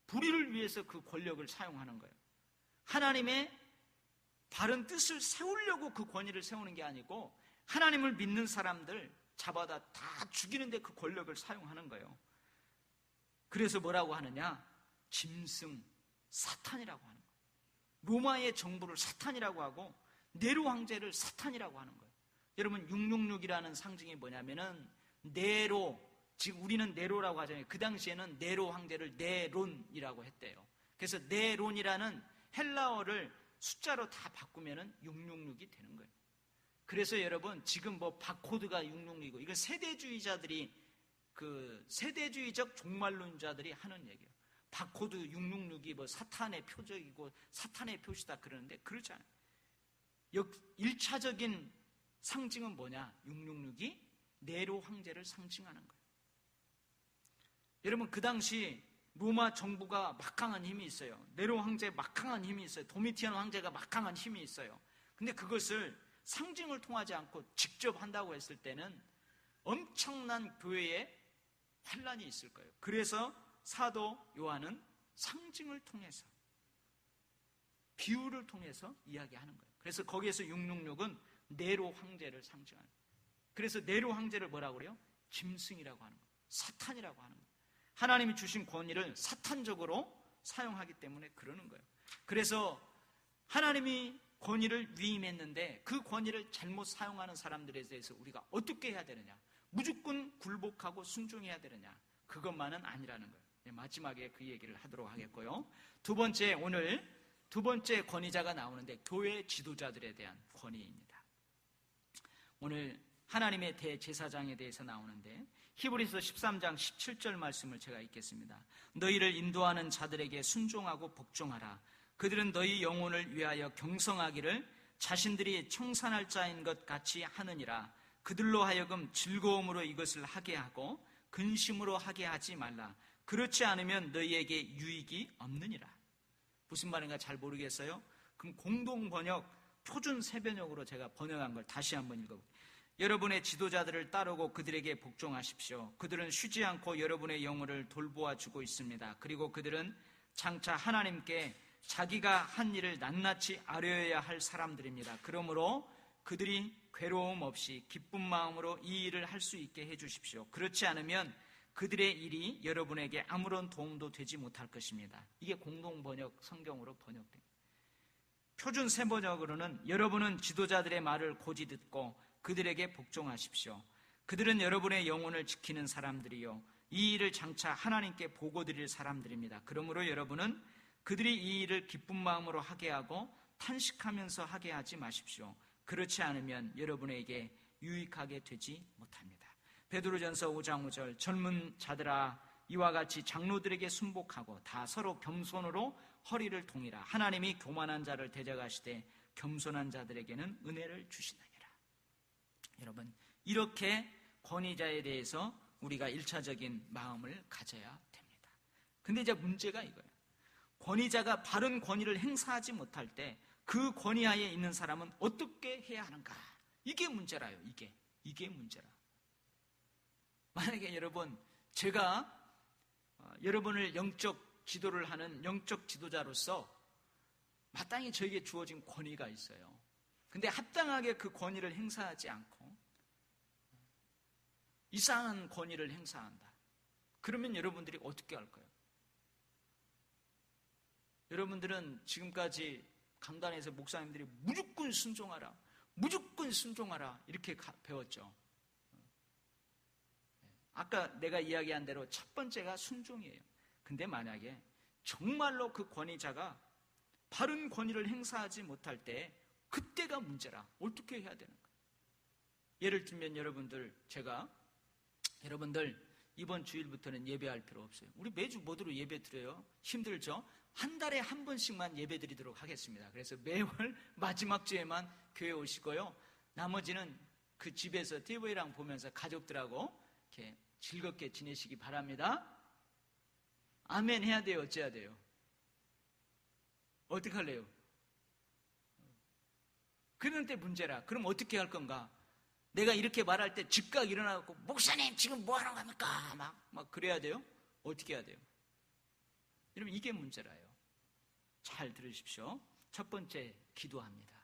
Speaker 1: 불의를 위해서 그 권력을 사용하는 거예요. 하나님의 바른 뜻을 세우려고 그 권위를 세우는 게 아니고 하나님을 믿는 사람들 잡아다 다 죽이는데 그 권력을 사용하는 거예요. 그래서 뭐라고 하느냐? 짐승, 사탄이라고 하는 거예요. 로마의 정부를 사탄이라고 하고 네로 황제를 사탄이라고 하는 거예요. 여러분, 666이라는 상징이 뭐냐면은 네로, 지금 우리는 네로라고 하잖아요. 그 당시에는 네로 황제를 네론이라고 했대요. 그래서 네론이라는 헬라어를 숫자로 다 바꾸면은 666이 되는 거예요. 그래서 여러분, 지금 뭐 바코드가 666이고, 이건 세대주의자들이, 그 세대주의적 종말론자들이 하는 얘기예요. 바코드 666이 뭐 사탄의 표적이고 사탄의 표시다 그러는데 그렇지 않아요. 1차적인 상징은 뭐냐? 666이 네로 황제를 상징하는 거예요. 여러분, 그 당시 로마 정부가 막강한 힘이 있어요. 네로 황제 막강한 힘이 있어요. 도미티안 황제가 막강한 힘이 있어요. 근데 그것을 상징을 통하지 않고 직접 한다고 했을 때는 엄청난 교회에 환란이 있을 거예요. 그래서 사도 요한은 상징을 통해서, 비유를 통해서 이야기하는 거예요. 그래서 거기에서 666은 네로 황제를 상징하는 거예요. 그래서 네로 황제를 뭐라고 그래요? 짐승이라고 하는 거예요. 사탄이라고 하는 거예요. 하나님이 주신 권위를 사탄적으로 사용하기 때문에 그러는 거예요. 그래서 하나님이 권위를 위임했는데 그 권위를 잘못 사용하는 사람들에 대해서 우리가 어떻게 해야 되느냐? 무조건 굴복하고 순종해야 되느냐? 그것만은 아니라는 거예요. 마지막에 그 얘기를 하도록 하겠고요. 두 번째, 오늘 두 번째 권위자가 나오는데 교회 지도자들에 대한 권위입니다. 오늘 하나님의 대제사장에 대해서 나오는데 히브리서 13장 17절 말씀을 제가 읽겠습니다. 너희를 인도하는 자들에게 순종하고 복종하라. 그들은 너희 영혼을 위하여 경성하기를 자신들이 청산할 자인 것 같이 하느니라. 그들로 하여금 즐거움으로 이것을 하게 하고 근심으로 하게 하지 말라. 그렇지 않으면 너희에게 유익이 없느니라. 무슨 말인가 잘 모르겠어요? 그럼 공동 번역, 표준 세변역으로 제가 번역한 걸 다시 한번 읽어볼게요. 여러분의 지도자들을 따르고 그들에게 복종하십시오. 그들은 쉬지 않고 여러분의 영혼을 돌보아 주고 있습니다. 그리고 그들은 장차 하나님께 자기가 한 일을 낱낱이 아뢰어야 할 사람들입니다. 그러므로 그들이 괴로움 없이 기쁜 마음으로 이 일을 할 수 있게 해주십시오. 그렇지 않으면 그들의 일이 여러분에게 아무런 도움도 되지 못할 것입니다. 이게 공동 번역 성경으로 번역됩니다. 표준 세번역으로는 여러분은 지도자들의 말을 고지 듣고 그들에게 복종하십시오. 그들은 여러분의 영혼을 지키는 사람들이요 이 일을 장차 하나님께 보고드릴 사람들입니다. 그러므로 여러분은 그들이 이 일을 기쁜 마음으로 하게 하고 탄식하면서 하게 하지 마십시오. 그렇지 않으면 여러분에게 유익하게 되지 못합니다. 베드로전서 5장 5절 젊은 자들아 이와 같이 장로들에게 순복하고 다 서로 겸손으로 허리를 동이라. 하나님이 교만한 자를 대적하시되 겸손한 자들에게는 은혜를 주시느니라. 여러분, 이렇게 권위자에 대해서 우리가 1차적인 마음을 가져야 됩니다. 근데 이제 문제가 이거예요. 권위자가 바른 권위를 행사하지 못할 때 그 권위하에 있는 사람은 어떻게 해야 하는가? 이게 문제라요. 이게 문제라. 만약에 여러분, 제가 여러분을 영적 지도를 하는 영적 지도자로서 마땅히 저에게 주어진 권위가 있어요. 근데 합당하게 그 권위를 행사하지 않고 이상한 권위를 행사한다. 그러면 여러분들이 어떻게 할까요? 여러분들은 지금까지 강단에서 목사님들이 무조건 순종하라 이렇게 배웠죠. 아까 내가 이야기한 대로 첫 번째가 순종이에요. 근데 만약에 정말로 그 권위자가 바른 권위를 행사하지 못할 때 그때가 문제라. 어떻게 해야 되는가? 예를 들면 여러분들 이번 주일부터는 예배할 필요 없어요. 우리 매주 모두로 예배 드려요. 힘들죠? 한 달에 한 번씩만 예배 드리도록 하겠습니다. 그래서 매월 마지막 주에만 교회 오시고요. 나머지는 그 집에서 TV랑 보면서 가족들하고 이렇게 즐겁게 지내시기 바랍니다. 아멘 해야 돼요? 어째야 돼요? 어떻게 할래요? 그런데 문제라. 그럼 어떻게 할 건가? 내가 이렇게 말할 때 즉각 일어나고 목사님 지금 뭐 하는 겁니까? 막 그래야 돼요? 어떻게 해야 돼요? 여러분 이게 문제라요. 잘 들으십시오. 첫 번째 기도합니다.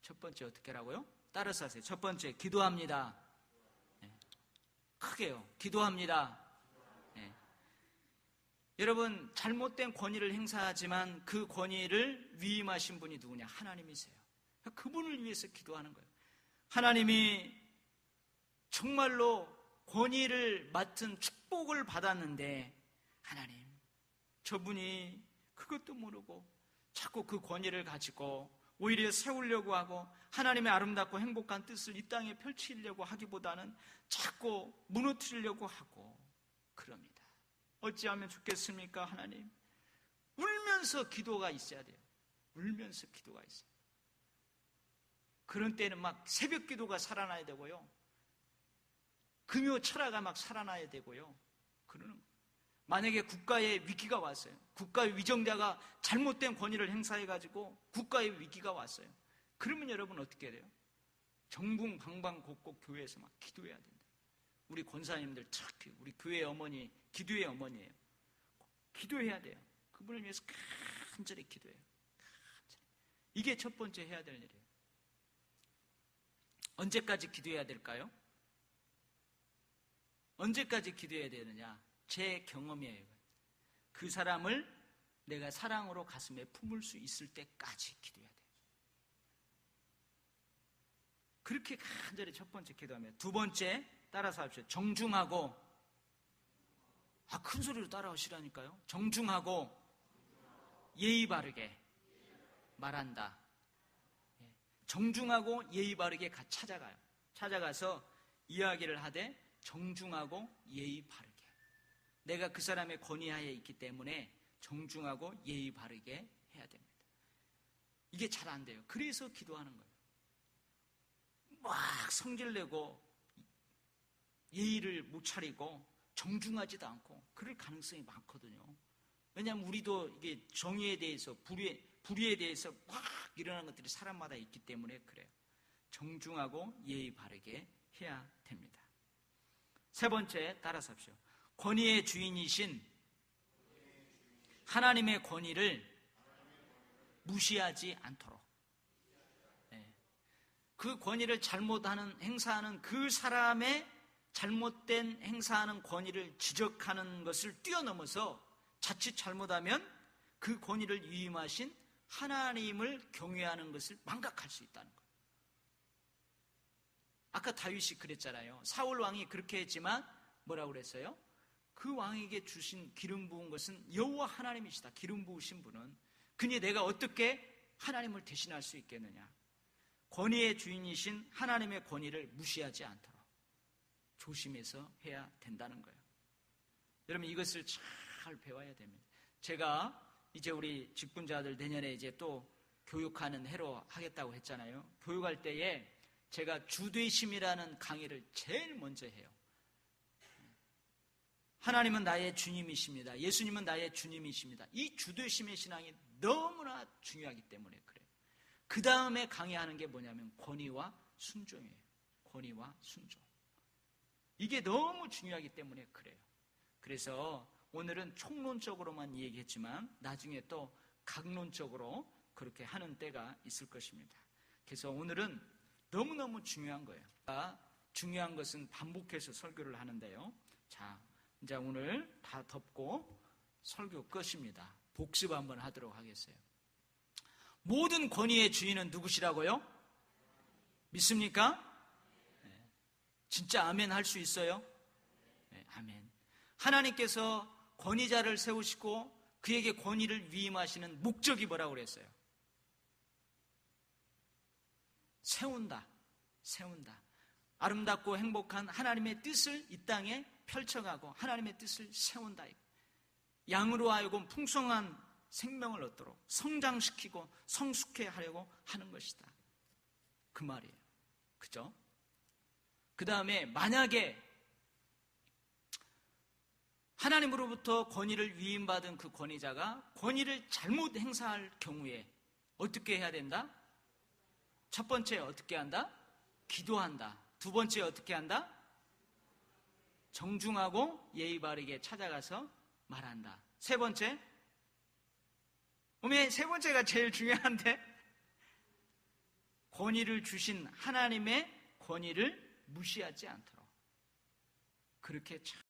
Speaker 1: 첫 번째 어떻게 하라고요? 따라서 하세요. 첫 번째 기도합니다. 네. 크게요. 기도합니다. 네. 여러분 잘못된 권위를 행사하지만 그 권위를 위임하신 분이 누구냐? 하나님이세요. 그분을 위해서 기도하는 거예요. 하나님이 정말로 권위를 맡은 축복을 받았는데 하나님 저분이 그것도 모르고 자꾸 그 권위를 가지고 오히려 세우려고 하고 하나님의 아름답고 행복한 뜻을 이 땅에 펼치려고 하기보다는 자꾸 무너뜨리려고 하고 그럽니다. 어찌하면 좋겠습니까? 하나님 울면서 기도가 있어야 돼요. 울면서 기도가 있어요. 그런 때는 막 새벽 기도가 살아나야 되고요. 금요 철야가 막 살아나야 되고요. 그러는 거예요. 만약에 국가에 위기가 왔어요. 국가의 위정자가 잘못된 권위를 행사해가지고 국가의 위기가 왔어요. 그러면 여러분 어떻게 해야 돼요? 정궁방방곡곡 교회에서 막 기도해야 된다. 우리 권사님들 특히 우리 교회 어머니, 기도의 어머니예요. 기도해야 돼요. 그분을 위해서 간절히 기도해요. 간절히. 이게 첫 번째 해야 될 일이에요. 언제까지 기도해야 될까요? 언제까지 기도해야 되느냐? 제 경험이에요. 그 사람을 내가 사랑으로 가슴에 품을 수 있을 때까지 기도해야 돼요. 그렇게 간절히 첫 번째 기도하면 두 번째 따라서 합시다. 정중하고 큰 소리로 따라하시라니까요. 정중하고 예의 바르게 말한다. 정중하고 예의 바르게 찾아가요. 찾아가서 이야기를 하되 정중하고 예의 바르게. 내가 그 사람의 권위하에 있기 때문에 정중하고 예의 바르게 해야 됩니다. 이게 잘 안 돼요. 그래서 기도하는 거예요. 막 성질내고 예의를 못 차리고 정중하지도 않고 그럴 가능성이 많거든요. 왜냐하면 우리도 이게 정의에 대해서 불의에 대해서 막 일어나는 것들이 사람마다 있기 때문에 그래요. 정중하고 예의 바르게 해야 됩니다. 세 번째 따라서 합시오. 권위의 주인이신 하나님의 권위를 무시하지 않도록. 그 권위를 행사하는 그 사람의 잘못된 행사하는 권위를 지적하는 것을 뛰어넘어서 자칫 잘못하면 그 권위를 위임하신 하나님을 경외하는 것을 망각할 수 있다는 거예요. 아까 다윗이 그랬잖아요. 사울 왕이 그렇게 했지만 뭐라고 그랬어요? 그 왕에게 주신 기름 부은 것은 여호와 하나님이시다. 기름 부으신 분은. 그니 내가 어떻게 하나님을 대신할 수 있겠느냐. 권위의 주인이신 하나님의 권위를 무시하지 않도록 조심해서 해야 된다는 거예요. 여러분, 이것을 잘 배워야 됩니다. 제가 이제 우리 직분자들 내년에 이제 또 교육하는 해로 하겠다고 했잖아요. 교육할 때에 제가 주되심이라는 강의를 제일 먼저 해요. 하나님은 나의 주님이십니다. 예수님은 나의 주님이십니다. 이 주되심의 신앙이 너무나 중요하기 때문에 그래요. 그 다음에 강의하는 게 뭐냐면 권위와 순종이에요. 권위와 순종. 이게 너무 중요하기 때문에 그래요. 그래서 오늘은 총론적으로만 얘기했지만 나중에 또 각론적으로 그렇게 하는 때가 있을 것입니다. 그래서 오늘은 너무너무 중요한 거예요. 중요한 것은 반복해서 설교를 하는데요. 자, 이제 오늘 다 덮고 설교 끝입니다. 복습 한번 하도록 하겠어요. 모든 권위의 주인은 누구시라고요? 믿습니까? 네. 진짜 아멘 할 수 있어요? 네, 아멘. 하나님께서 권위자를 세우시고 그에게 권위를 위임하시는 목적이 뭐라고 그랬어요? 세운다. 아름답고 행복한 하나님의 뜻을 이 땅에 펼쳐가고 하나님의 뜻을 세운다. 양으로 하여금 풍성한 생명을 얻도록 성장시키고 성숙해 하려고 하는 것이다. 그 말이에요. 그죠? 그 다음에 만약에 하나님으로부터 권위를 위임받은 그 권위자가 권위를 잘못 행사할 경우에 어떻게 해야 된다? 첫 번째 어떻게 한다? 기도한다. 두 번째 어떻게 한다? 정중하고 예의 바르게 찾아가서 말한다. 세 번째, 세 번째가 제일 중요한데, 권위를 주신 하나님의 권위를 무시하지 않도록 그렇게 참